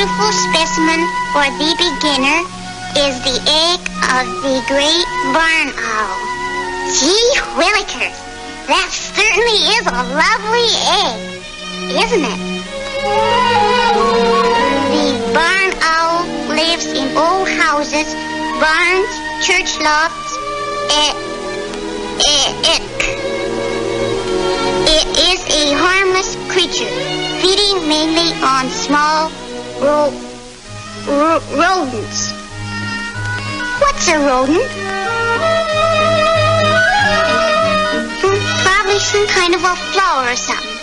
beautiful specimen for the beginner is the egg of the great barn owl. Gee willikers, that certainly is a lovely egg, isn't it? The barn owl lives in old houses, barns, church lofts. It is a harmless creature, feeding mainly on small rodents. What's a rodent? Probably some kind of a flower or something.